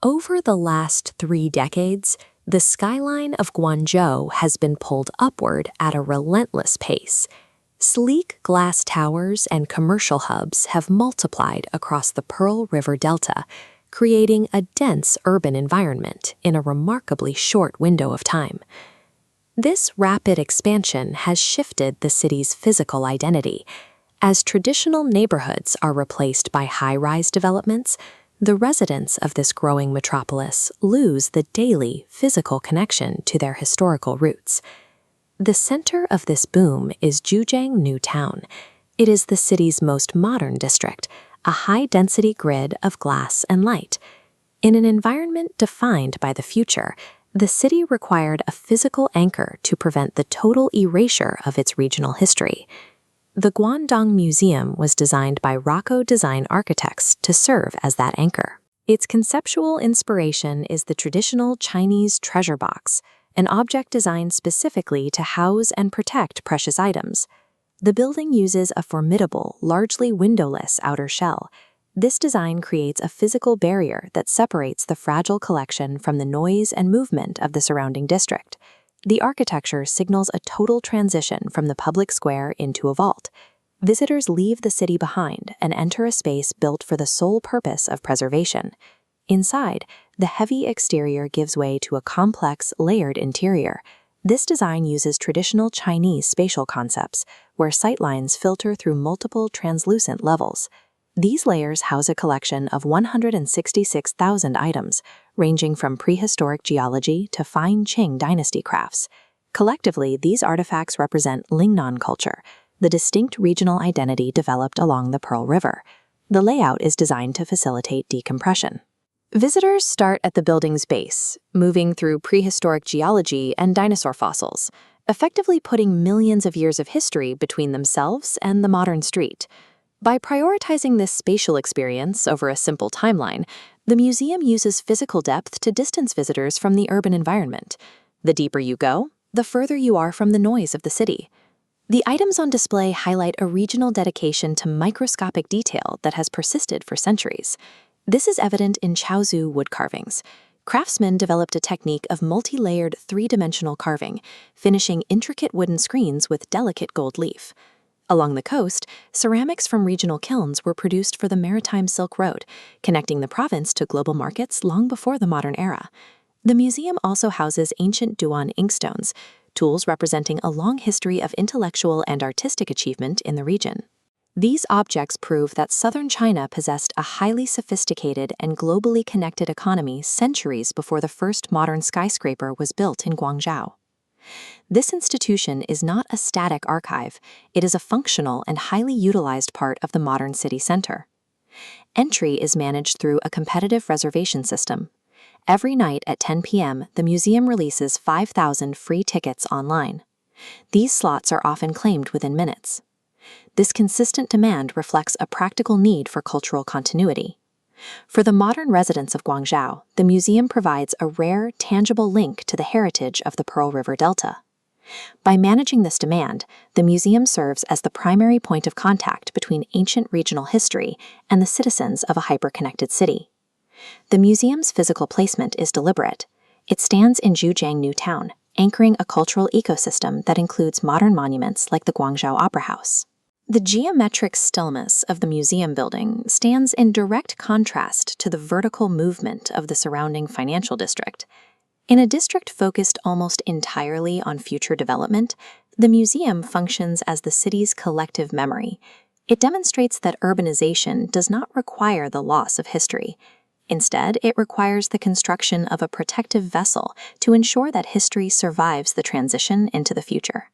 Over the last 3 decades, the skyline of Guangzhou has been pulled upward at a relentless pace. Sleek glass towers and commercial hubs have multiplied across the Pearl River Delta, creating a dense urban environment in a remarkably short window of time. This rapid expansion has shifted the city's physical identity. As traditional neighborhoods are replaced by high-rise developments, the residents of this growing metropolis lose the daily physical connection to their historical roots. The center of this boom is Guangdong New Town. It is the city's most modern district, a high-density grid of glass and light. In an environment defined by the future, the city required a physical anchor to prevent the total erasure of its regional history. The Guangdong Museum was designed by Rococo design architects to serve as that anchor. Its conceptual inspiration is the traditional Chinese treasure box, an object designed specifically to house and protect precious items. The building uses a formidable, largely windowless outer shell. This design creates a physical barrier that separates the fragile collection from the noise and movement of the surrounding district. The architecture signals a total transition from the public square into a vault. Visitors leave the city behind and enter a space built for the sole purpose of preservation. Inside, the heavy exterior gives way to a complex, layered interior. This design uses traditional Chinese spatial concepts, where sightlines filter through multiple translucent levels. These layers house a collection of 166,000 items, ranging from prehistoric geology to fine Qing dynasty crafts. Collectively, these artifacts represent Lingnan culture, the distinct regional identity developed along the Pearl River. The layout is designed to facilitate decompression. Visitors start at the building's base, moving through prehistoric geology and dinosaur fossils, effectively putting millions of years of history between themselves and the modern street. By prioritizing this spatial experience over a simple timeline, the museum uses physical depth to distance visitors from the urban environment. The deeper you go, the further you are from the noise of the city. The items on display highlight a regional dedication to microscopic detail that has persisted for centuries. This is evident in Chaozhou wood carvings. Craftsmen developed a technique of multi-layered three-dimensional carving, finishing intricate wooden screens with delicate gold leaf. Along the coast, ceramics from regional kilns were produced for the Maritime Silk Road, connecting the province to global markets long before the modern era. The museum also houses ancient Duan inkstones, tools representing a long history of intellectual and artistic achievement in the region. These objects prove that southern China possessed a highly sophisticated and globally connected economy centuries before the first modern skyscraper was built in Guangzhou. This institution is not a static archive, it is a functional and highly utilized part of the modern city center. Entry is managed through a competitive reservation system. Every night at 10 p.m., the museum releases 5,000 free tickets online. These slots are often claimed within minutes. This consistent demand reflects a practical need for cultural continuity. For the modern residents of Guangzhou, the museum provides a rare, tangible link to the heritage of the Pearl River Delta. By managing this demand, the museum serves as the primary point of contact between ancient regional history and the citizens of a hyper-connected city. The museum's physical placement is deliberate. It stands in Guangdong New Town, anchoring a cultural ecosystem that includes modern monuments like the Guangzhou Opera House. The geometric stillness of the museum building stands in direct contrast to the vertical movement of the surrounding financial district. In a district focused almost entirely on future development, the museum functions as the city's collective memory. It demonstrates that urbanization does not require the loss of history. Instead, it requires the construction of a protective vessel to ensure that history survives the transition into the future.